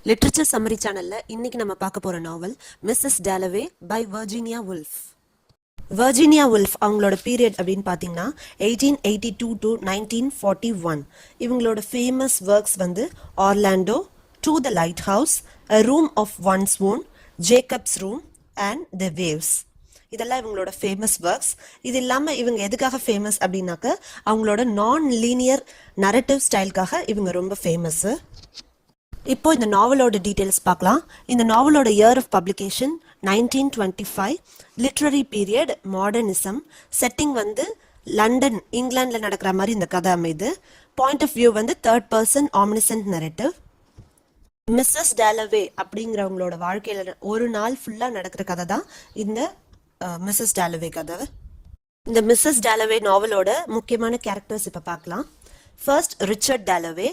Literature summary சேனல்ல இன்னைக்கு நம்ம பார்க்க போற novel Mrs Dalloway by Virginia Woolf. Virginia Woolf அவங்களோட பீரியட் அப்படின்னு பார்த்தீங்கன்னா 1882 டு 1941. இவங்களோட ஃபேமஸ் ஒர்க்ஸ் வந்து Orlando, to the lighthouse, a room of one's own, Jacob's room and the waves. இதெல்லாம் இவங்களோட ஃபேமஸ் ஒர்க்ஸ். இது இல்லாமல் இவங்க எதுக்காக ஃபேமஸ் அப்படின்னாக்க அவங்களோட நான் லீனியர் நரேட்டிவ் ஸ்டைலுக்காக இவங்க ரொம்ப ஃபேமஸ்ஸு. இப்போ இந்த நாவலோட டீட்டெயில்ஸ் பார்க்கலாம். இந்த நாவலோட year of publication 1925, literary period modernism, setting வந்து லண்டன் இங்கிலாண்டில் நடக்கிற மாதிரி இந்த கதை அமைது. பாயிண்ட் ஆஃப் வியூ வந்து third person omniscient narrative. Mrs Dalloway அப்படிங்கிறவங்களோட வாழ்க்கையில் ஒரு நாள் ஃபுல்லாக நடக்கிற கதை தான் இந்த மிஸ்ஸஸ் டாலவே கதை. இந்த மிஸ்ஸஸ் டாலவே நாவலோட முக்கியமான கேரக்டர்ஸ் இப்போ பார்க்கலாம். ஃபர்ஸ்ட் ரிச்சர்ட் டாலவே,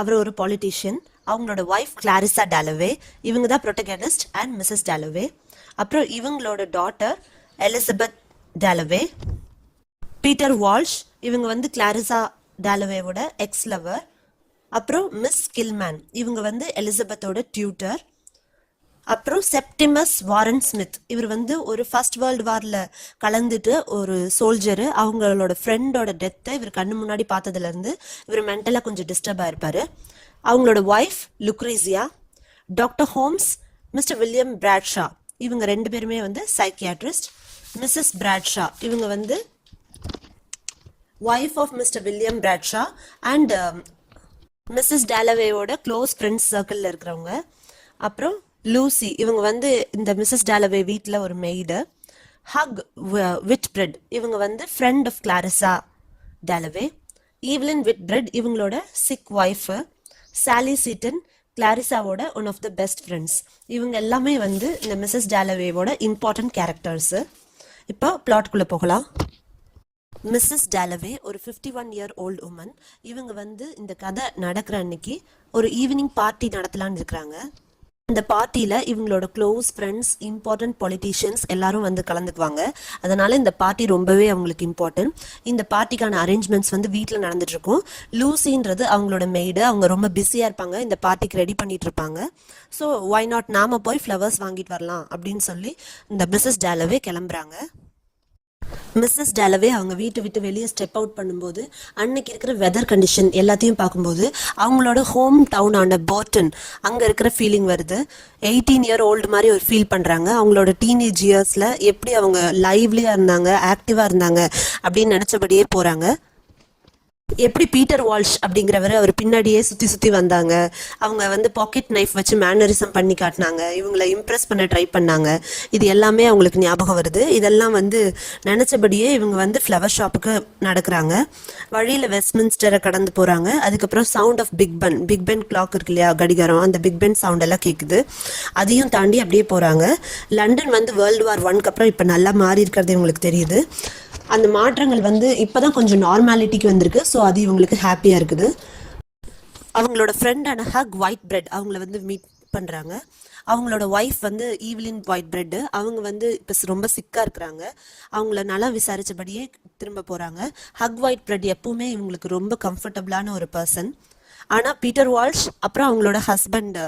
அவர் ஒரு பாலிட்டிஷியன். அவங்களோட ஒய்ஃப் கிளாரிசா டாலவே, இவங்க தான் ப்ரொட்டகனிஸ்ட் அண்ட் மிஸ்ஸஸ் டாலவே. அப்புறம் இவங்களோட டாட்டர் எலிசபெத் டாலவே. பீட்டர் வால்ஷ், இவங்க வந்து கிளாரிசா டாலவேவோட எக்ஸ் லவர். அப்புறம் மிஸ் கில்மேன், இவங்க வந்து எலிசபெத்தோட டியூட்டர். அப்புறம் செப்டிமஸ் வாரன் ஸ்மித், இவர் வந்து ஒரு ஃபர்ஸ்ட் வேர்ல்டு வாரில் கலந்துட்டு ஒரு சோல்ஜரு. அவங்களோட ஃப்ரெண்டோட டெத்தை இவர் கண்ணு முன்னாடி பார்த்ததுலேருந்து இவர் மென்டலாக கொஞ்சம் டிஸ்டர்ப் ஆயிருப்பாரு. அவங்களோட wife Lucrezia. Doctor Holmes, mister William Bradshaw, இவங்க ரெண்டு பேருமே வந்து சைக்கியாட்ரிஸ்ட். மிஸ்ஸஸ் பிராட்ஷா, இவங்க வந்து wife of mister William Bradshaw and Mrs டாலவேயோட க்ளோஸ் ஃப்ரெண்ட்ஸ் சர்க்கிளில் இருக்கிறவங்க. அப்புறம் லூசி, இவங்க வந்து இந்த மிஸ்ஸஸ் டாலவே வீட்டில் ஒரு மெய்டு. ஹக் விட்பிரெட், இவங்க வந்து friend of Clarissa Dalloway. Evelyn Whitbread, இவங்களோட சிக் ஒய்ஃபு. சாலி சீட்டன், கிளாரிசாவோட one of the best friends. இவங்க எல்லாமே வந்து இந்த மிஸ்ஸஸ் டாலவேவோட இம்பார்ட்டன்ட் கேரக்டர்ஸு. இப்போ பிளாட்குள்ளே போகலாம். மிஸ்ஸஸ் டாலவே ஒரு 51 இயர் ஓல்டு உமன். இவங்க வந்து இந்த கதை நடக்கிற அன்னைக்கு ஒரு ஈவினிங் பார்ட்டி நடத்தலான்னு இருக்கிறாங்க. இந்த பார்ட்டியில் இவங்களோட க்ளோஸ் ஃப்ரெண்ட்ஸ், இம்பார்ட்டன்ட் பொலிட்டீஷியன்ஸ் எல்லாரும் வந்து கலந்துக்குவாங்க. அதனால இந்த பார்ட்டி ரொம்பவே அவங்களுக்கு இம்பார்ட்டன்ட். இந்த பார்ட்டிக்கான அரேஞ்ச்மெண்ட்ஸ் வந்து வீட்டில் நடந்துட்டு இருக்கும். லூசின்றது அவங்களோட மெய்டு. அவங்க ரொம்ப பிஸியாக இருப்பாங்க, இந்த பார்ட்டிக்கு ரெடி பண்ணிட்டு இருப்பாங்க. ஸோ ஒய் நாட் நாம போய் ஃப்ளவர்ஸ் வாங்கிட்டு வரலாம் அப்படின்னு சொல்லி இந்த மிஸ்ஸஸ் டாலவே கிளம்புறாங்க. மிஸ்ஸஸ் டாலவே அவங்க வீட்டை விட்டு வெளியே ஸ்டெப் அவுட் பண்ணும்போது அன்னைக்கு இருக்கிற வெதர் கண்டிஷன் எல்லாத்தையும் பார்க்கும்போது அவங்களோட ஹோம் டவுனான பார்டன் அங்கே இருக்கிற ஃபீலிங் வருது. 18 இயர் ஓல்டு மாதிரி ஒரு ஃபீல் பண்ணுறாங்க. அவங்களோட டீனேஜ் இயர்ஸில் எப்படி அவங்க லைவ்லியாக இருந்தாங்க, ஆக்டிவாக இருந்தாங்க அப்படின்னு நினச்சபடியே போகிறாங்க. எப்படி பீட்டர் வால்ஷ் அப்படிங்கிறவர் அவர் பின்னாடியே சுற்றி சுற்றி வந்தாங்க. அவங்க வந்து பாக்கெட் நைஃப் வச்சு மேனரிசம் பண்ணி காட்டினாங்க, இவங்களை இம்ப்ரெஸ் பண்ண ட்ரை பண்ணாங்க. இது எல்லாமே அவங்களுக்கு ஞாபகம் வருது. இதெல்லாம் வந்து நினச்சபடியே இவங்க வந்து ஃப்ளவர் ஷாப்புக்கு நடக்கிறாங்க. வழியில் வெஸ்ட்மின்ஸ்டரை கடந்து போகிறாங்க. அதுக்கப்புறம் sound of Big Ben clock இருக்கு இல்லையா, கடிகாரம், அந்த பிக் பென் சவுண்ட் எல்லாம் கேட்குது. அதையும் தாண்டி அப்படியே போகிறாங்க. லண்டன் வந்து வேர்ல்டு வார் 1க்கு அப்புறம் இப்போ நல்லா மாறி இருக்கிறது இவங்களுக்கு தெரியுது. அந்த மாற்றங்கள் வந்து இப்போதான் கொஞ்சம் நார்மாலிட்டிக்கு வந்திருக்கு. ஸோ அது இவங்களுக்கு ஹாப்பியாக இருக்குது. அவங்களோட ஃப்ரெண்டான ஹக் ஒயிட் பிரெட் அவங்கள வந்து மீட் பண்ணுறாங்க. அவங்களோட ஒய்ஃப் வந்து ஈவ்லின் ஒயிட் பிரெட். அவங்க வந்து இப்போ ரொம்ப சிக்காக இருக்கிறாங்க. அவங்கள நல்லா விசாரித்தபடியே திரும்ப போகிறாங்க. ஹக் ஒயிட் பிரெட் எப்பவுமே இவங்களுக்கு ரொம்ப கம்ஃபர்டபுளான ஒரு பர்சன். ஆனால் பீட்டர் வால்ஷ் அப்புறம் அவங்களோட ஹஸ்பண்ட்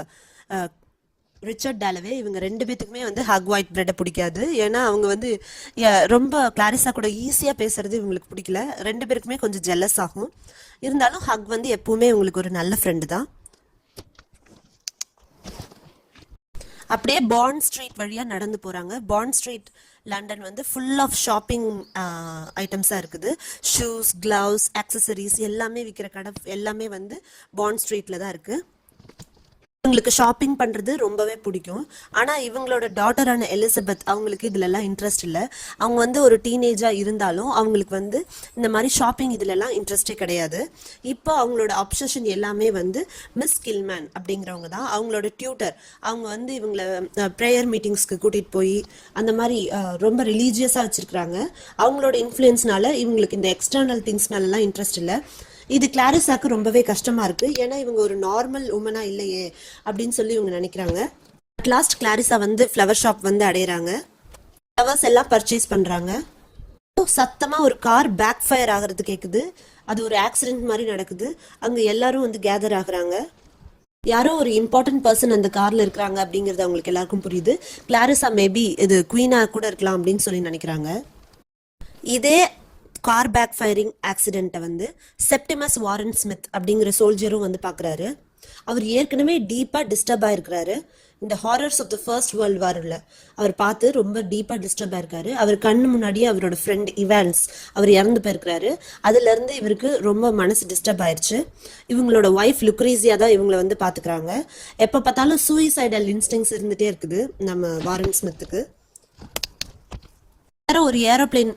ரிச்சர்ட் டாலவே, இவங்க ரெண்டு பேத்துக்குமே வந்து ஹக் ஒயிட் பிரெட்டை பிடிக்காது. ஏன்னா அவங்க வந்து ரொம்ப கிளாரிசா கூட ஈஸியாக பேசுறது இவங்களுக்கு பிடிக்கல. ரெண்டு பேருக்குமே கொஞ்சம் ஜெல்லஸ் ஆகும். இருந்தாலும் ஹக் வந்து எப்பவுமே இவங்களுக்கு ஒரு நல்ல ஃப்ரெண்டு தான். அப்படியே பாண்ட் ஸ்ட்ரீட் வழியாக நடந்து போகிறாங்க. பாண்ட் ஸ்ட்ரீட் லண்டன் வந்து ஃபுல் ஆஃப் ஷாப்பிங் ஐட்டம்ஸாக இருக்குது. ஷூஸ், கிளவுஸ், ஆக்சசரிஸ் எல்லாமே விற்கிற கடை எல்லாமே வந்து பாண்ட் ஸ்ட்ரீட்டில் தான் இருக்குது. இவங்களுக்கு ஷாப்பிங் பண்ணுறது ரொம்பவே பிடிக்கும். ஆனால் இவங்களோட டாட்டரான எலிசபெத் அவங்களுக்கு இதிலெல்லாம் இன்ட்ரெஸ்ட் இல்லை. அவங்க வந்து ஒரு டீனேஜாக இருந்தாலும் அவங்களுக்கு வந்து இந்த மாதிரி ஷாப்பிங் இதிலெல்லாம் இன்ட்ரெஸ்டே கிடையாது. இப்போ அவங்களோட அப்சஷன் எல்லாமே வந்து மிஸ் கில்மேன் அப்படிங்கிறவங்க தான். அவங்களோட டியூட்டர். அவங்க வந்து இவங்களை ப்ரேயர் மீட்டிங்ஸ்க்கு கூட்டிகிட்டு போய் அந்த மாதிரி ரொம்ப ரிலீஜியஸாக வச்சுருக்குறாங்க. அவங்களோட இன்ஃப்ளூயன்ஸ்னால இவங்களுக்கு இந்த எக்ஸ்டர்னல் திங்ஸ்னாலலாம் இன்ட்ரெஸ்ட் இல்லை. இது கிளாரிசாக்கு ரொம்பவே கஷ்டமா இருக்கு. ஏன்னா இவங்க ஒரு நார்மல் உமனா இல்லையே அப்படின்னு சொல்லி இவங்க நினைக்கிறாங்க. அட் லாஸ்ட் கிளாரிசா வந்து ஃப்ளவர் ஷாப் வந்து அடையிறாங்க. ஃப்ளவர்ஸ் எல்லாம் பர்ச்சேஸ் பண்றாங்க. சத்தமா ஒரு கார் பேக் ஃபயர் ஆகிறது கேக்குது. அது ஒரு ஆக்சிடென்ட் மாதிரி நடக்குது. அங்க எல்லாரும் வந்து கேதர் ஆகுறாங்க. யாரோ ஒரு இம்பார்ட்டன்ட் பர்சன் அந்த கார்ல இருக்கிறாங்க அப்படிங்கிறது அவங்களுக்கு எல்லாருக்கும் புரியுது. கிளாரிசா மேபி இது குவீனா கூட இருக்கலாம் அப்படின்னு சொல்லி நினைக்கிறாங்க. இதே கார் பேக் ஃபயரிங் ஆக்சிடென்ட்டை வந்து செப்டிமஸ் வாரன் ஸ்மித் அப்படிங்கிற சோல்ஜரும் வந்து பார்க்குறாரு. அவர் ஏற்கனவே டீப்பாக டிஸ்டர்ப் ஆயிருக்கிறாரு. இந்த horrors of the first world வாரில் அவர் பார்த்து ரொம்ப டீப்பாக டிஸ்டர்ப் ஆயிருக்காரு. அவர் கண்ணு முன்னாடியே அவரோட ஃப்ரெண்ட் இவான்ஸ் அவர் இறந்து போயிருக்கிறாரு. அதுலேருந்து இவருக்கு ரொம்ப மனசு டிஸ்டர்ப் ஆயிடுச்சு. இவங்களோட ஒய்ஃப் லுக்ரீசியா தான் இவங்களை வந்து பார்த்துக்கிறாங்க. எப்போ பார்த்தாலும் சூயிசைடல் இன்ஸ்டிங்ஸ் இருந்துகிட்டே இருக்குது நம்ம வாரன் ஸ்மித்துக்கு. ஒரு ஏரோப்ளேன்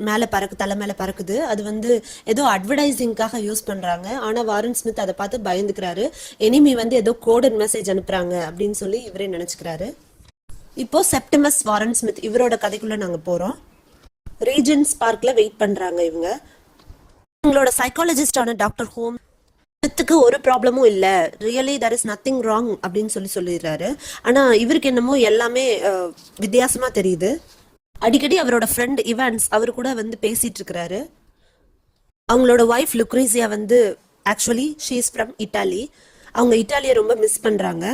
தலை மேல பறக்குது. அது வந்து ஏதோ அட்வர்டைசிங்காக யூஸ் பண்றாங்க. ஆனா வாரன் ஸ்மித் அதை பார்த்து பயந்துக்கிறாரு. எனிமி வந்து ஏதோ கோடட் மெசேஜ் அனுப்புறாங்க அப்படின்னு சொல்லி இவரே நினைச்சுக்கிறாரு. இப்போ செப்டிமஸ் வாரன் ஸ்மித் இவரோட கதைக்குள்ள நாங்க போறோம். ரீஜன்ஸ் பார்க்ல வெயிட் பண்றாங்க இவங்க. உங்களோட சைக்காலஜிஸ்டான டாக்டர் ஹோம் ஸ்மித்துக்கு ஒரு ப்ராப்ளமும் இல்ல, really there is nothing wrong அப்படின்னு சொல்லிடுறாரு. ஆனா இவருக்கு என்னமோ எல்லாமே வித்தியாசமா தெரியுது. அடிக்கடி அவரோட ஃப்ரெண்ட் இவான்ஸ் அவரு கூட வந்து பேசிட்டு இருக்கிறாரு. அவங்களோட ஒய்ஃப் லுக்ரீசியா வந்து actually she is from Italy. அவங்க இட்டாலியை ரொம்ப மிஸ் பண்றாங்க.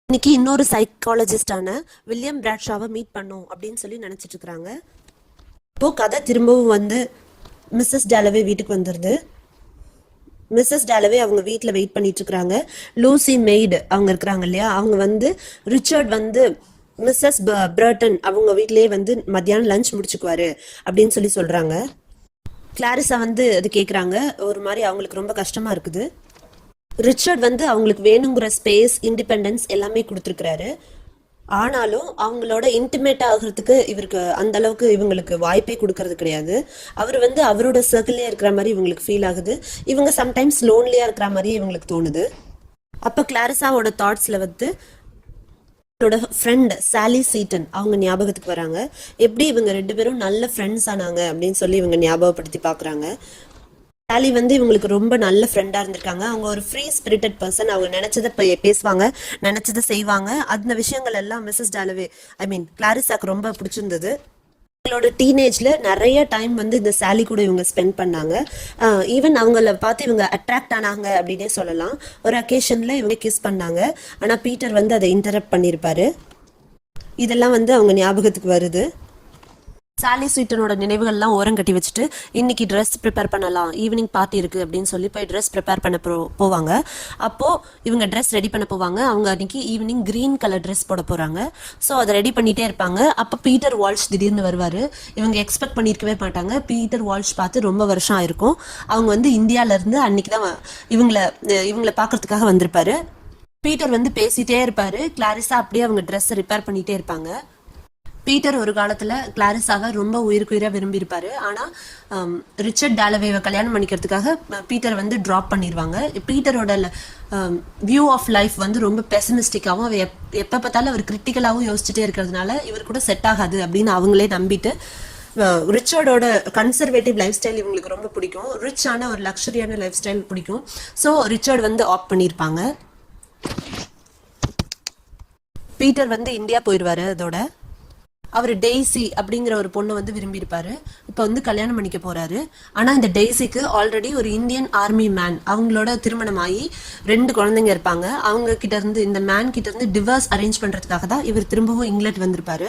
இன்னைக்கு இன்னொரு சைக்காலஜிஸ்டான வில்லியம் பிராட்ஷாவை மீட் பண்ணும் அப்படின்னு சொல்லி நினைச்சிட்டு இருக்கிறாங்க. இப்போ கதை திரும்பவும் வந்து மிஸ்ஸஸ் டாலவே வீட்டுக்கு வந்துருது. மிஸ்ஸஸ் டாலவே அவங்க வீட்டில் வெயிட் பண்ணிட்டு இருக்கிறாங்க. லூசி மெய்டு அவங்க இருக்கிறாங்க இல்லையா, அவங்க வந்து ரிச்சர்ட் வந்து மிஸ்ஸஸ் பிரர்டன் அவங்க வீட்லயே வந்து மத்தியானம் லஞ்ச் முடிச்சுக்குவாரு அப்படின்னு சொல்லி சொல்றாங்க. கிளாரிசா வந்து அது கேட்குறாங்க. ஒரு மாதிரி அவங்களுக்கு ரொம்ப கஷ்டமா இருக்குது. ரிச்சர்ட் வந்து அவங்களுக்கு வேணுங்கிற ஸ்பேஸ், இண்டிபெண்டன்ஸ் எல்லாமே கொடுத்துருக்கிறாரு. ஆனாலும் அவங்களோட இன்டிமேட் ஆகிறதுக்கு இவருக்கு அந்த அளவுக்கு இவங்களுக்கு வாய்ப்பே கொடுக்கறது கிடையாது. அவர் வந்து அவரோட சர்க்கிள்லேயே இருக்கிற மாதிரி இவங்களுக்கு ஃபீல் ஆகுது. இவங்க சம்டைம்ஸ் லோன்லியா இருக்கிற மாதிரி இவங்களுக்கு தோணுது. அப்போ கிளாரிசாவோட தாட்ஸ்ல வந்து ஃப்ரெண்ட் சாலி சீட்டன் அவங்க ஞாபகத்துக்கு வராங்க. எப்படி இவங்க 2 பேரும் நல்ல ஃப்ரெண்ட்ஸ் ஆனாங்க அப்படின்னு சொல்லி இவங்க ஞாபகப்படுத்தி பாக்குறாங்க. சாலி வந்து இவங்களுக்கு ரொம்ப நல்ல ஃப்ரெண்டா இருந்திருக்காங்க. அவங்க ஒரு ஃப்ரீ ஸ்பிரிட்டட் பர்சன். அவங்க நினைச்சதை பேசுவாங்க, நினைச்சதை செய்வாங்க. அந்த விஷயங்கள் எல்லாம் மிஸ்ஸஸ் டாலவே கிளாரிசாக்கு ரொம்ப பிடிச்சிருந்தது. அவங்களோட டீனேஜ்ல நிறைய டைம் வந்து இந்த சாலி கூட இவங்க ஸ்பெண்ட் பண்ணாங்க. ஈவன் அவங்கள பார்த்து இவங்க அட்ராக்ட் ஆனாங்க அப்படின்னே சொல்லலாம். ஒரு அக்கேஷன்ல இவங்க கிஸ் பண்ணாங்க. ஆனா பீட்டர் வந்து அதை இன்டரப்ட் பண்ணியிருப்பாரு. இதெல்லாம் வந்து அவங்க ஞாபகத்துக்கு வருது. சாலி ஸ்வீட்டனோட நினைவுகள்லாம் ஓரம் கட்டி வச்சுட்டு இன்னைக்கு ட்ரெஸ் ப்ரிப்பேர் பண்ணலாம், ஈவினிங் பார்ட்டி இருக்கு அப்படின்னு சொல்லி போய் ட்ரெஸ் ப்ரிப்பேர் பண்ண போவாங்க. அப்போ இவங்க ட்ரெஸ் ரெடி பண்ண போவாங்க. அவங்க அன்னைக்கு ஈவினிங் கிரீன் கலர் ட்ரெஸ் போட போறாங்க. ஸோ அதை ரெடி பண்ணிட்டே இருப்பாங்க. அப்போ பீட்டர் வால்ஷ் திடீர்னு வருவாரு. இவங்க எக்ஸ்பெக்ட் பண்ணியிருக்கவே மாட்டாங்க. பீட்டர் வால்ஷ் பார்த்து ரொம்ப வருஷம் ஆயிருக்கும். அவங்க வந்து இந்தியால இருந்து அன்னைக்கு தான் இவங்களை பார்க்கறதுக்காக வந்திருப்பாரு. பீட்டர் வந்து பேசிட்டே இருப்பாரு. கிளாரிசா அப்படியே அவங்க ட்ரெஸ் ரிப்பேர் பண்ணிட்டே இருப்பாங்க. பீட்டர் ஒரு காலத்துல கிளாரிசாவை ரொம்ப உயிருக்குயிரா விரும்பி இருப்பாரு. ஆனா ரிச்சர்ட் டாலவேவை கல்யாணம் பண்ணிக்கிறதுக்காக பீட்டர் வந்து டிராப் பண்ணிடுவாங்க. பீட்டரோட வியூ ஆஃப் லைஃப் வந்து ரொம்ப பெசிமிஸ்டிக்காகவும் எப்ப பார்த்தாலும் அவர் கிரிட்டிக்கலாகவும் யோசிச்சுட்டே இருக்கிறதுனால இவர் கூட செட் ஆகாது அப்படின்னு அவங்களே நம்பிட்டு ரிச்சர்டோட கன்சர்வேட்டிவ் லைஃப் ஸ்டைல் இவங்களுக்கு ரொம்ப பிடிக்கும். ரிச்சான ஒரு லக்ஸரியான லைஃப் ஸ்டைல் பிடிக்கும். ஸோ ரிச்சர்ட் வந்து ஆப்ட் பண்ணியிருப்பாங்க. பீட்டர் வந்து இந்தியா போயிடுவாரு. அதோட அவர் டெய்ஸி அப்படிங்கிற ஒரு பொண்ணை வந்து விரும்பி இருப்பாரு. இப்போ வந்து கல்யாணம் பண்ணிக்க போறாரு. ஆனா இந்த டெய்ஸிக்கு ஆல்ரெடி ஒரு இந்தியன் ஆர்மி மேன் அவங்களோட திருமணம் ஆகி 2 குழந்தைங்க இருப்பாங்க. அவங்க கிட்ட இருந்து இந்த மேன் கிட்ட இருந்து டிவோர்ஸ் அரேஞ்ச் பண்றதுக்காக தான் இவர் திரும்பவும் இங்கிலாந்து வந்திருப்பாரு.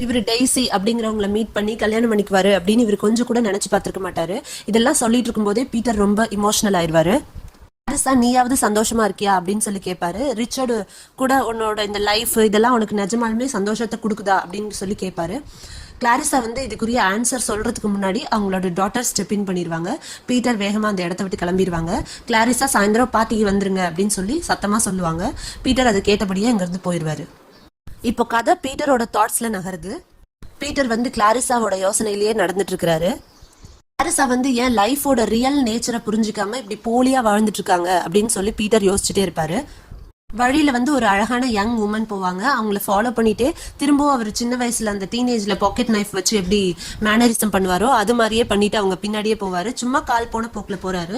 இவர் டெய்ஸி அப்படிங்கிறவங்களை மீட் பண்ணி கல்யாணம் பண்ணிக்குவாரு அப்படின்னு இவர் கொஞ்சம் கூட நினைச்சு பார்த்திருக்க மாட்டாரு. இதெல்லாம் சொல்லிட்டு இருக்கும் போதே பீட்டர் ரொம்ப இமோஷனல் ஆயிடுவாரு. நீயாவது சந்தோஷமா இருக்கியா அப்படின்னு சொல்லி கேட்பாரு. ரிச்சர்டு கூட உன்னோட இந்த லைஃப் இதெல்லாம் உனக்கு நிஜமாலுமே சந்தோஷத்தை கொடுக்குதா அப்படின்னு சொல்லி கேட்பாரு. கிளாரிசா வந்து இதுக்குரிய ஆன்சர் சொல்றதுக்கு முன்னாடி அவங்களோட டாட்டர் ஸ்டெப் இன் பண்ணிடுவாங்க. பீட்டர் வேகமா அந்த இடத்த விட்டு கிளம்பிடுவாங்க. கிளாரிசா சாயந்தரம் பார்ட்டிக்கு வந்துருங்க அப்படின்னு சொல்லி சத்தமா சொல்லுவாங்க. பீட்டர் அது கேட்டபடியே இங்கிருந்து போயிடுவாரு. இப்போ கதை பீட்டரோட தாட்ஸ்ல நகருது. பீட்டர் வந்து கிளாரிசாவோட யோசனையிலேயே நடந்துட்டு இருக்கிறாரு. கிளாரிசா வந்து ஏன் லைஃபோட ரியல் நேச்சரை புரிஞ்சுக்காம இப்படி போலியா வாழ்ந்துட்டு இருக்காங்க அப்படின்னு சொல்லி பீட்டர் யோசிச்சுட்டே இருப்பாரு. வழியில வந்து ஒரு அழகான யங் உமன் போவாங்க. அவங்கள ஃபாலோ பண்ணிட்டே திரும்பவும் அவர் சின்ன வயசுல அந்த டீனேஜ்ல பாக்கெட் நைஃப் வச்சு எப்படி மேனரிசம் பண்ணுவாரோ அது மாதிரியே பண்ணிட்டு அவங்க பின்னாடியே போவாரு. சும்மா கால் போன போக்குல போறாரு.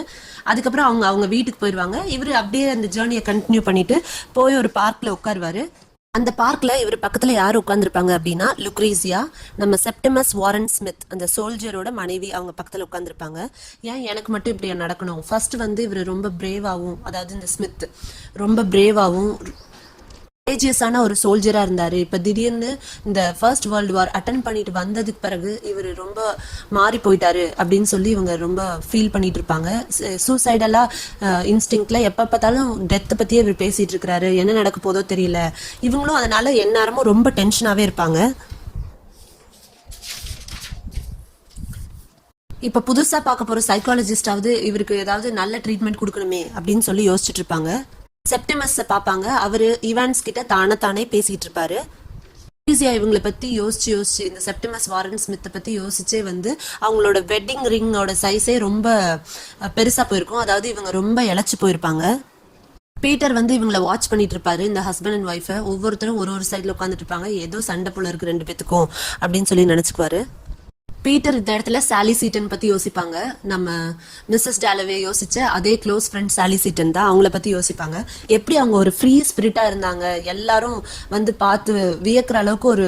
அதுக்கப்புறம் அவங்க வீட்டுக்கு போயிடுவாங்க. இவரு அப்படியே அந்த ஜேர்னியை கண்டினியூ பண்ணிட்டு போய் ஒரு பார்க்ல உட்காருவாரு. அந்த பார்க்ல இவர் பக்கத்துல யார் உட்காந்துருப்பாங்க அப்படின்னா லுக்ரீசியா, நம்ம செப்டிமஸ் வாரன் ஸ்மித் அந்த சோல்ஜரோட மனைவி, அவங்க பக்கத்துல உட்காந்துருப்பாங்க. ஏன் எனக்கு மட்டும் இப்படி நடக்கணும்? ஃபர்ஸ்ட் வந்து இவர் ரொம்ப பிரேவாகவும், அதாவது இந்த ஸ்மித் ரொம்ப பிரேவாகவும் கரேஜியஸான ஒரு சோல்ஜரா இருந்தாரு. இப்ப திடீர்னு இந்த ஃபர்ஸ்ட் வேர்ல்டு வார் அட்டன் பண்ணிட்டு வந்ததுக்கு பிறகு இவர் ரொம்ப மாறி போயிட்டாரு அப்படின்னு சொல்லி இவங்க ரொம்ப ஃபீல் பண்ணிட்டு இருப்பாங்க. சூசைடலா இன்ஸ்டிங்க்ட்ல எப்ப பார்த்தாலும் டெத்தை பத்தியே இவர் பேசிட்டு இருக்கிறாரு, என்ன நடக்க போதோ தெரியல. இவங்களும் அதனால எந்நேரமும் ரொம்ப டென்ஷனாவே இருப்பாங்க. இப்ப புதுசா பார்க்க போற சைக்காலஜிஸ்டாவது இவருக்கு ஏதாவது நல்ல ட்ரீட்மெண்ட் கொடுக்கணுமே அப்படின்னு சொல்லி யோசிச்சுட்டு இருப்பாங்க. செப்டிமஸ் பாப்பாங்க. அவரு இவான்ஸ் கிட்ட தானே பேசிட்டு இருப்பாரு. இவங்களை பத்தி யோசிச்சு இந்த செப்டிமஸ் வாரன் ஸ்மித்தை பத்தி யோசிச்சே வந்து அவங்களோட வெட்டிங் ரிங்கோட சைஸே ரொம்ப பெருசா போயிருக்கும். அதாவது இவங்க ரொம்ப இழைச்சு போயிருப்பாங்க. பீட்டர் வந்து இவங்களை வாட்ச் பண்ணிட்டு இருப்பாரு, இந்த ஹஸ்பண்ட் அண்ட் ஒய்ஃபை. ஒவ்வொருத்தரும் ஒரு சைட்ல உட்காந்துட்டு இருப்பாங்க. ஏதோ சண்டை போல இருக்கு ரெண்டு பேத்துக்கும் அப்படின்னு சொல்லி நினைச்சுக்குவாரு. பீட்டர் இந்த இடத்துல சாலி சீட்டன் பத்தி யோசிப்பாங்க. நம்ம மிஸ்ஸஸ் டாலவே யோசிச்ச அதே க்ளோஸ் ஃப்ரெண்ட் சாலி சீட்டன் தான் அவங்கள பத்தி யோசிப்பாங்க. எப்படி அவங்க ஒரு ஃப்ரீ ஸ்பிரிட்டா இருந்தாங்க, எல்லாரும் வந்து பார்த்து வியக்கிற அளவுக்கு ஒரு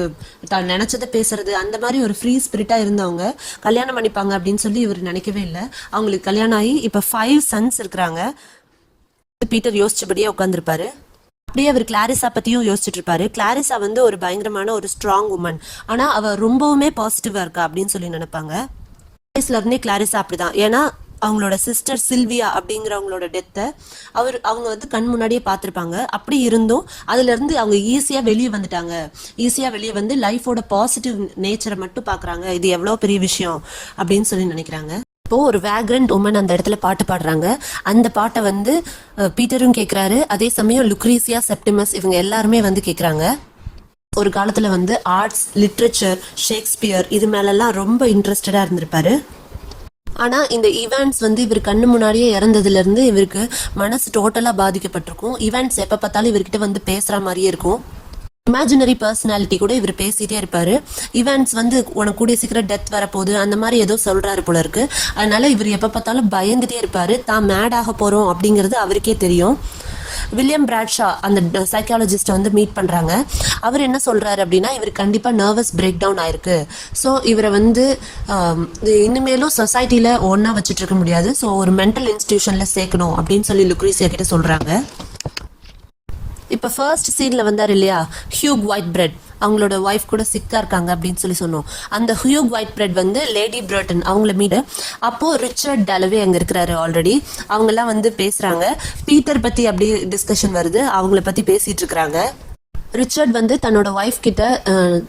நினைச்சதை பேசுறது, அந்த மாதிரி ஒரு ஃப்ரீ ஸ்பிரிட்டா இருந்தவங்க கல்யாணம் பண்ணிப்பாங்க அப்படின்னு சொல்லி இவர் நினைக்கவே இல்லை. அவங்களுக்கு கல்யாணம் ஆகி இப்ப 5 சன்ஸ் இருக்கிறாங்க. பீட்டர் யோசிச்சபடியே உட்காந்துருப்பாரு. அப்படியே அவர் கிளாரிசா பத்தியும் யோசிச்சுட்டு இருப்பாரு. கிளாரிசா வந்து ஒரு பயங்கரமான ஒரு ஸ்ட்ராங் உமன், ஆனா அவ ரொம்பவுமே பாசிட்டிவா இருக்கா அப்படின்னு சொல்லி நினைப்பாங்க. வயசுல இருந்தே கிளாரிசா அப்படிதான். ஏன்னா அவங்களோட சிஸ்டர் சில்வியா அப்படிங்கிறவங்களோட டெத்தை அவங்க வந்து கண் முன்னாடியே பார்த்துருப்பாங்க. அப்படி இருந்தும் அதுல இருந்து அவங்க ஈஸியா வெளியே வந்துட்டாங்க. ஈஸியா வெளியே வந்து லைஃபோட பாசிட்டிவ் நேச்சரை மட்டும் பாக்குறாங்க. இது எவ்வளவு பெரிய விஷயம் அப்படின்னு சொல்லி நினைக்கிறாங்க. இப்போ ஒரு வேக்ரண்ட் உமன் அந்த இடத்துல பாட்டு பாடுறாங்க. அந்த பாட்டை வந்து பீட்டரும் கேட்கிறாரு. அதே சமயம் லுக்ரீசியா, செப்டிமஸ் இவங்க எல்லாருமே வந்து கேட்குறாங்க. ஒரு காலத்துல வந்து ஆர்ட்ஸ், லிட்ரேச்சர், ஷேக்ஸ்பியர் இது மேலெல்லாம் ரொம்ப இன்ட்ரெஸ்டடா இருந்திருப்பாரு. ஆனா இந்த இவான்ஸ் வந்து இவர் கண்ணு முன்னாடியே இறந்ததுல இருந்து இவருக்கு மனசு டோட்டலா பாதிக்கப்பட்டிருக்கும். இவான்ஸ் எப்ப பார்த்தாலும் இவர்கிட்ட வந்து பேசுற மாதிரியே இருக்கும். இமேஜினரி பர்சனாலிட்டி கூட இவர் பேசிட்டே இருப்பாரு. இவான்ஸ் வந்து உனக்கு கூடிய சீக்கிரம் டெத் வரப்போகுது அந்த மாதிரி ஏதோ சொல்றாரு போல இருக்கு. அதனால இவர் எப்ப பார்த்தாலும் பயந்துட்டே இருப்பாரு. தான் மேட் ஆக போறோம் அப்படிங்கிறது அவருக்கே தெரியும். வில்லியம் பிராட்ஷா அந்த சைக்காலஜிஸ்ட வந்து மீட் பண்றாங்க. அவர் என்ன சொல்றாரு அப்படின்னா, இவர் கண்டிப்பா நர்வஸ் பிரேக் டவுன் ஆயிருக்கு. ஸோ இவரை வந்து இனிமேலும் சொசைட்டில ஒன்னா வச்சுட்டு இருக்க முடியாது. ஸோ ஒரு மென்டல் இன்ஸ்டிடியூஷன்ல சேர்க்கணும் அப்படின்னு சொல்லி லுக்ரீசியா கிட்ட சொல்றாங்க. இப்ப ஃபர்ஸ்ட் சீன்ல வந்தாரு இல்லையா, ஹியூக் ஒயிட் பிரெட், அவங்களோட ஒய்ஃப் கூட சிக்கா இருக்காங்க அப்படின்னு சொல்லி சொன்னோம். அந்த ஹியூக் ஒயிட் பிரெட் வந்து லேடி பிரட்டன் அவங்கள மீட். அப்போ ரிச்சர்ட் டாலவே அங்க இருக்கிறாரு ஆல்ரெடி. அவங்க எல்லாம் வந்து பேசுறாங்க. பீட்டர் பத்தி அப்படியே டிஸ்கஷன் வருது. அவங்கள பத்தி பேசிட்டு இருக்கிறாங்க. ரிச்சர்ட் வந்து தன்னோட ஒய்ஃப் கிட்ட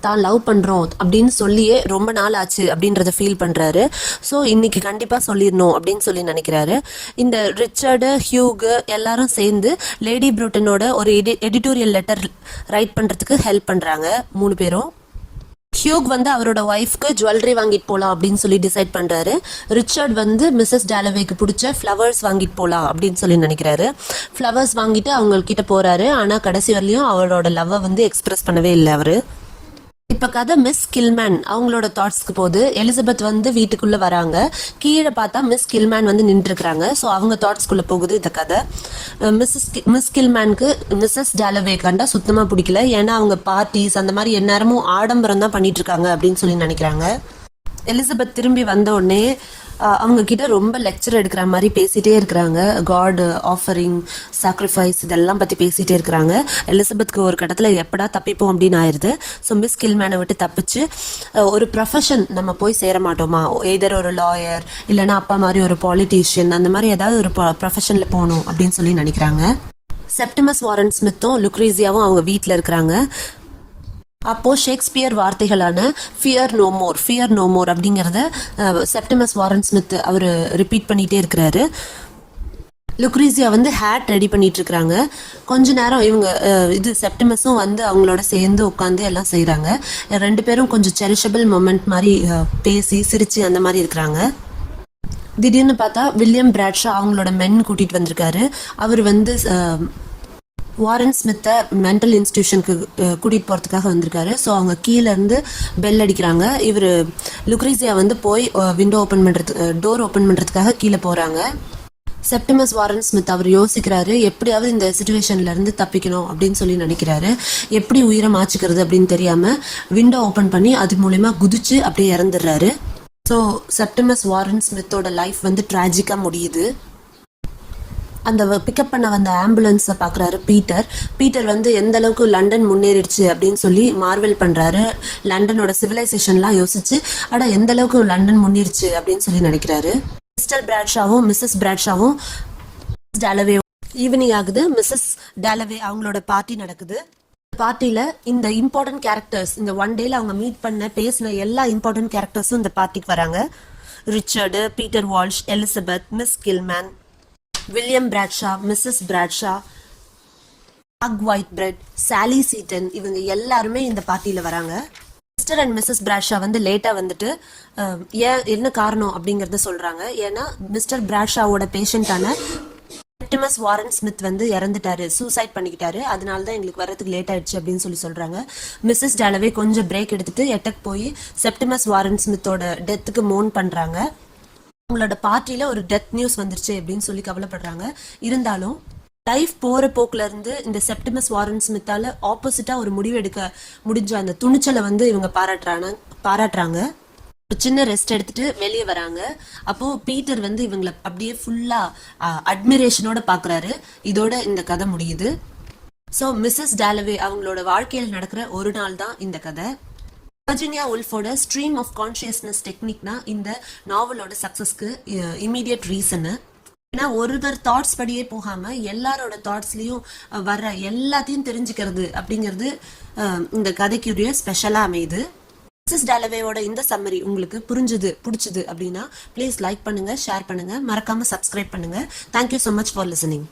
தான் லவ் பண்றோம் அப்படின்னு சொல்லியே ரொம்ப நாள் ஆச்சு அப்படின்றத ஃபீல் பண்றாரு. ஸோ இன்னைக்கு கண்டிப்பா சொல்லிடணும் அப்படின்னு சொல்லி நினைக்கிறாரு. இந்த ரிச்சர்டு, ஹியூக் எல்லாரும் சேர்ந்து லேடி புரோட்டனோட ஒரு எடிட்டோரியல் லெட்டர் ரைட் பண்றதுக்கு ஹெல்ப் பண்றாங்க 3 பேரும். ஹியூக் வந்து அவரோட ஒய்ஃப்க்கு ஜுவல்லரி வாங்கிட்டு போலாம் அப்படின்னு சொல்லி டிசைட் பண்றாரு. ரிச்சர்ட் வந்து மிஸ்ஸஸ் டாலவேக்கு பிடிச்ச ஃப்ளவர்ஸ் வாங்கிட்டு போலாம் அப்படின்னு சொல்லி நினைக்கிறாரு. ஃப்ளவர்ஸ் வாங்கிட்டு அவங்க கிட்ட போறாரு. ஆனா கடைசி வரலையும் அவரோட லவ்வை வந்து எக்ஸ்பிரஸ் பண்ணவே இல்லை அவரு. இப்ப கதை மிஸ் கில்மேன் அவங்களோட தாட்ஸ்க்கு போது. எலிசபெத் வந்து வீட்டுக்குள்ள வராங்க. கீழே பார்த்தா மிஸ் கில்மேன் வந்து நின்று இருக்கிறாங்க. ஸோ அவங்க தாட்ஸ்குள்ள போகுது இந்த கதை. மிஸ் கில்மேனுக்கு மிஸ்ஸஸ் டாலவே கண்டா சுத்தமா பிடிக்கல. ஏன்னா அவங்க பார்ட்டிஸ் அந்த மாதிரி எந்நேரமும் ஆடம்பரம் தான் பண்ணிட்டு இருக்காங்க அப்படின்னு சொல்லி நினைக்கிறாங்க. எலிசபெத் திரும்பி வந்த உடனே அவங்க கிட்ட ரொம்ப லெக்சர் எடுக்கிற மாதிரி பேசிட்டே இருக்கிறாங்க. காட் ஆஃபரிங், சாக்ரிஃபைஸ் இதெல்லாம் பத்தி பேசிட்டே இருக்கிறாங்க. எலிசபெத்க்கு ஒரு கட்டத்துல எப்படா தப்பிப்போம் அப்படின்னு ஆயிருது. ஸோ மிஸ் கில்மேனை விட்டு தப்பிச்சு ஒரு ப்ரொஃபஷன் நம்ம போய் சேர மாட்டோமா, எதர் ஒரு லாயர் இல்லைன்னா அப்பா மாதிரி ஒரு பாலிட்டிஷியன், அந்த மாதிரி ஏதாவது ஒரு ப்ரொஃபஷன்ல போகணும் அப்படின்னு சொல்லி நினைக்கிறாங்க. செப்டிமஸ் வாரன் ஸ்மித்தும் லுக்ரீசியாவும் அவங்க வீட்டில் இருக்கிறாங்க. அப்போ ஷேக்ஸ்பியர் வார்த்தைகளான ஃபியர் நோ மோர் அப்படிங்கிறத செப்டிமஸ் வாரன் ஸ்மித் அவர் ரிப்பீட் பண்ணிட்டே இருக்கிறாரு. லுக்ரீசியா வந்து ஹேட் ரெடி பண்ணிட்டு இருக்கிறாங்க. கொஞ்ச நேரம் இவங்க இது செப்டிமஸும் வந்து அவங்களோட சேர்ந்து உட்காந்து எல்லாம் செய்யறாங்க. 2 பேரும் கொஞ்சம் செரிஷபிள் மொமெண்ட் மாதிரி பேசி சிரிச்சு அந்த மாதிரி இருக்கிறாங்க. திடீர்னு பார்த்தா வில்லியம் பிராட்ஷா அவங்களோட மென் கூட்டிட்டு வந்திருக்காரு. அவர் வந்து வாரன் ஸ்மித்தை மென்டல் இன்ஸ்டிடியூஷனுக்கு கூட்டிகிட்டு போகிறதுக்காக வந்திருக்காரு. ஸோ அவங்க கீழே இருந்து பெல் அடிக்கிறாங்க. இவர் லுக்ரீசியா வந்து போய் டோர் ஓப்பன் பண்ணுறதுக்காக கீழே போகிறாங்க. செப்டிமஸ் வாரன் ஸ்மித் அவர் யோசிக்கிறாரு, எப்படியாவது இந்த சுச்சுவேஷன்ல இருந்து தப்பிக்கணும் அப்படின்னு சொல்லி நினைக்கிறாரு. எப்படி உயிரை மாச்சிக்கிறது அப்படின்னு தெரியாம விண்டோ ஓபன் பண்ணி அது மூலயமா குதிச்சு அப்படியே இறந்துடுறாரு. ஸோ செப்டிமஸ் வாரன் ஸ்மித்தோட லைஃப் வந்து டிராஜிக்கா முடியுது. அந்த பிக்கப் பண்ண வந்த ஆம்புலன்ஸை பார்க்குறாரு பீட்டர். பீட்டர் வந்து எந்த அளவுக்கு லண்டன் முன்னேறிடுச்சு அப்படின்னு சொல்லி மார்வெல் பண்ணுறாரு. லண்டனோட சிவிலைசேஷன்லாம் யோசிச்சு எந்த அளவுக்கு லண்டன் முன்னேறிச்சு அப்படின்னு சொல்லி நினைக்கிறாரு. மிஸ்டர் பிராட்ஷாவும் மிஸ்ஸஸ் பிராட்ஷாவும் டாலவே ஈவினிங் ஆகுது. மிஸ்ஸஸ் டாலவே அவங்களோட பார்ட்டி நடக்குது. பார்ட்டியில இந்த இம்பார்ட்டன்ட் கேரக்டர்ஸ், இந்த ஒன் டேல அவங்க மீட் பண்ண பேசின எல்லா இம்பார்ட்டன்ட் கேரக்டர்ஸும் இந்த பார்ட்டிக்கு வராங்க. Richard, Peter Walsh, Elizabeth, Miss Kilman, William Bradshaw, Mrs Bradshaw, Hugh Whitbread, Sally Seton, இவங்க எல்லாருமே இந்த பார்ட்டியில வராங்க. மிஸ்டர் அண்ட் மிஸ்ஸஸ் பிராட்ஷா வந்து லேட்டா வந்துட்டு ஏன் என்ன காரணம் அப்படிங்கறத சொல்றாங்க. ஏன்னா மிஸ்டர் பிராட்ஷாவோட பேஷண்டான செப்டிமஸ் வாரன் ஸ்மித் வந்து இறந்துட்டாரு, சூசைட் பண்ணிக்கிட்டாரு, அதனால தான் எங்களுக்கு வரதுக்கு லேட் ஆயிடுச்சு அப்படின்னு சொல்லி சொல்றாங்க. மிஸ்ஸஸ் டாலவே கொஞ்சம் பிரேக் எடுத்துட்டு எட்டக் போய் செப்டிமஸ் வாரன் ஸ்மித்தோட டெத்துக்கு மோன் பண்றாங்க. அவங்களோட பார்ட்டியில ஒரு டெத் நியூஸ் வந்துருச்சு அப்படின்னு சொல்லி கவலைப்படுறாங்க. இருந்தாலும் லைஃப் போற போக்குல இருந்து இந்த செப்டிமஸ் வாரன் ஸ்மித்தால ஆப்போசிட்டா ஒரு முடிவு எடுக்க முடிஞ்ச அந்த துணிச்சலை வந்து இவங்க பாராட்டுறாங்க. ஒரு சின்ன ரெஸ்ட் எடுத்துட்டு வெளியே வராங்க. அப்போ பீட்டர் வந்து இவங்களை அப்படியே ஃபுல்லா அட்மிரேஷனோட பாக்குறாரு. இதோட இந்த கதை முடியுது. ஸோ மிஸ்ஸஸ் டாலவே அவங்களோட வாழ்க்கையில் நடக்கிற ஒரு நாள் தான் இந்த கதை. வர்ஜீனியா உல்ஃபோட ஸ்ட்ரீம் ஆஃப் கான்ஷியஸ்னஸ் டெக்னிக்னா இந்த நாவலோட சக்சஸ்க்கு இமீடியட் ரீசனு. ஏன்னா ஒருவர் தாட்ஸ் படியே போகாம எல்லாரோட தாட்ஸ்லயும் வர்ற எல்லாத்தையும் தெரிஞ்சுக்கிறது அப்படிங்கிறது இந்த கதைக்குரிய ஸ்பெஷலா அமையுது. மிஸ்ஸஸ் டாலவேயோட இந்த சம்மரி உங்களுக்கு பிடிச்சது அப்படின்னா ப்ளீஸ் லைக் பண்ணுங்க, ஷேர் பண்ணுங்க, மறக்காம சப்ஸ்கிரைப் பண்ணுங்க. Thank you so much for listening.